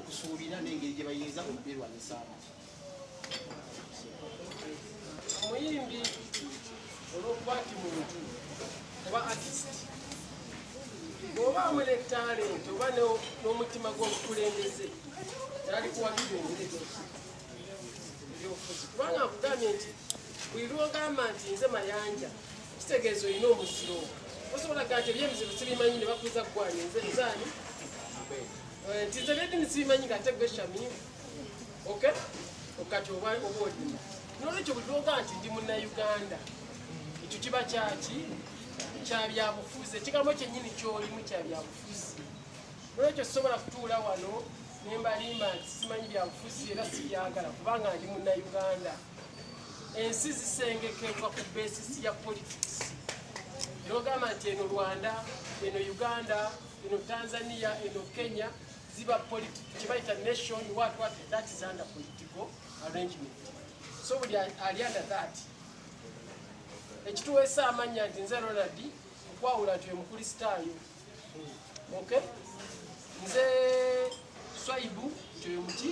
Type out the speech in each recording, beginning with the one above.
kusuubira n'engeri gye bayinza okubirwanyisaamu. Omuyimbi olw'okuba nti muntu oba artist bw'oba amune talent oba n'omutima gw'obukulembeze yali kuwagira engeri ebyobufuzi kubanga nkugambye nti buli lwogamba nti nze Mayanja kitegeeza olina omuziro osobola kugaa nti ebyemizibu sibimanyi ne bakuza ggwanya nze nzaani nti nze byedini sibimanyi ng'ate gwe Shamimu okati oba olima n'olwekyo buli lwogamba nti ndi Munnayuganda ekyo kiba kyaki kya byabufuzi ekigambo kyennyini ky'olimu kya byabufuzi n'olwekyo sisobola kutuula wano ne mbalimba nti simanyi byabufuzi era sibyagala kubanga ndi Munnayuganda. Ensi zisengekebwa ku besisi ya politics era ogamba nti eno Rwanda eno Uganda eno Tanzania eno Kenya ziba kibayita nation what that is under political arrangement. So buli ali under that ekituweesa amanya nti nze Ronald okwawula nti omukristaayo nze Swaibu nti oyo muki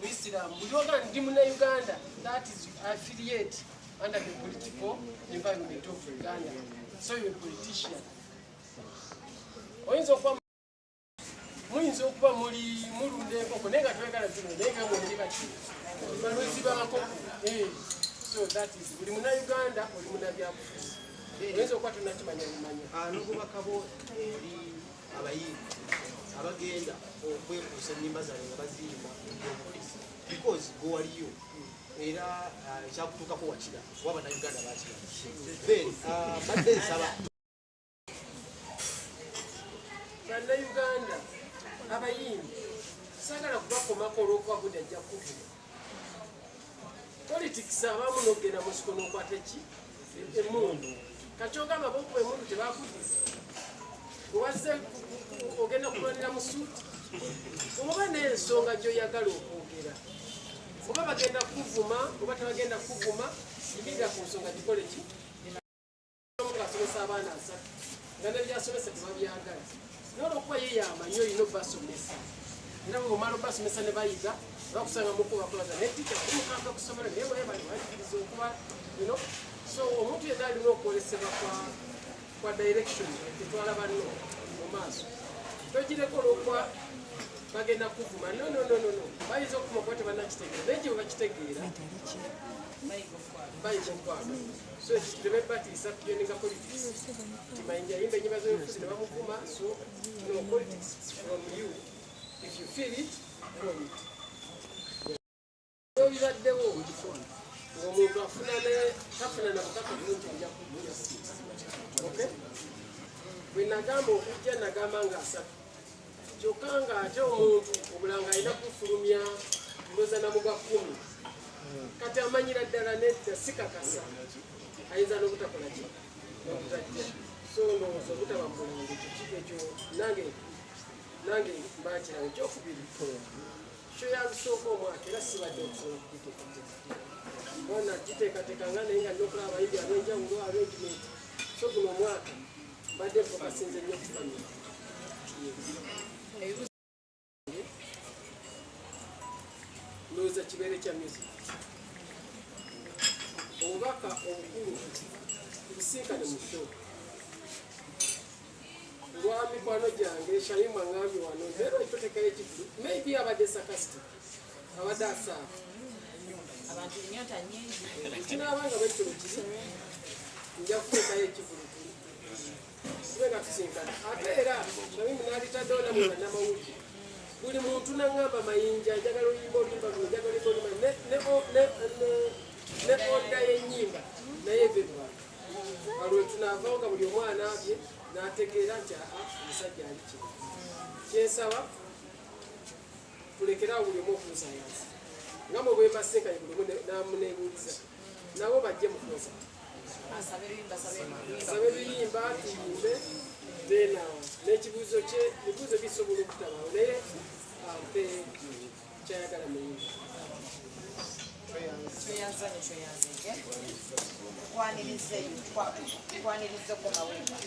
Muisiramu buli ogamba ndi Munnayuganda that is affiliate under the political environment of Uganda. So you're a politician. Muyinza okuba mulunda enkoko naye nga twagala zino naye nga mwendi baki balwezi b'ankoko. So that is buli Munnayuganda oli munnabyabufuzi oyinza okuba tonnakimanya bumanya. N'obubaka bwo eri abayimbi abagenda okwekuusa ennyimba zaabwe nga baziyimba ebyobufuzi because gwe waliyo era ekyakutuukako wakira kuba Bannayuganda bakira. Then badde nsaba Bannayuganda abayimbi saagala kubakomako olw'okuba budde ajja kuvuma politics abamu n'ogenda mu siko n'okwata emmundu kati ogamba bokuba emmundu tebakuddiza owazze ogenda kulwanira mu suuti oba n'ensonga gy'oyagala okwogera oba bagenda kuvuma oba tebagenda kuvuma yimirira ku nsonga gikole ki asomesa abaana 3 nga nebyasomesa tebabyagala n'olwokuba ye yamanyi olina obbasomesa era bwomala obbasomesa ne bayiga bakusanga mukubakulaga naye tika kumukamba kusomera naye waye bali balikiriza okuba so omuntu yenna alina okwolesebwa kwa direction etwala banno mu maaso togireko olwokuba bagenda kuvuma no bayinza okuvuma kuba tebannakitegeera naye gye bakitegeera bayinza okwaga so tebebatiisa kujoninga politics nti Mayinja yimba ennyimba z'ebyobufuzi ne bamuvuma so no politics from you if you feel it from it bibaddewo ng'omuntu tafuna na butaka bulungi ajja kujja bwe nagamba okujja nagamba nga 3 kyokka ng'ate omuntu obulanga alina kufulumya ndooza namuga 10 kati amanyira ddala nedda sikakasa ayinza n'obutakola ki n'obutajja so ndowooza obutaba mulungi ekyo nange mbakirawo ekyokubiri kyo yabisooka omwaka era sibadde okusobola okugiteekateeka bona giteekateekanga naye nga nyokulaba abayimbi ab'enjawulo arrangement so guno omwaka mbadde fokasinze nnyo ku famire ndowooza kibeere kya music obubaka obukulu businkane mu show lwa mikwano gyange Shamimu aŋŋambye wano leero ekitotekayo ekivulu maybe abadde sarcastic abadde asaafu abantu nnyota nnyingi kinaabanga bwekino kiri nja kuteekayo ekivulu sibe nga tusinkana ate era Shamimu n'alitaddewo namwe bannamawulire buli muntu naŋŋamba Mayinja njagala oyimba oluyimba luno njagala oyimba oluyimba ne oda y'ennyimba naye evedwa alwe tunaavawo nga buli omwana abye n'ategeera nti omusajja ali kino kyensaba tulekerawo buli omu okunsaayansa nga mwe bwembasinkanye buli omu namuneebuuliza nabo bajje mu konsa sabe ebiyimba tuyimbe then n'ekibuuzo kye ebibuuzo bisobola okutabaawo naye ampe kyayagala Mayinja kwanirize ku mawemba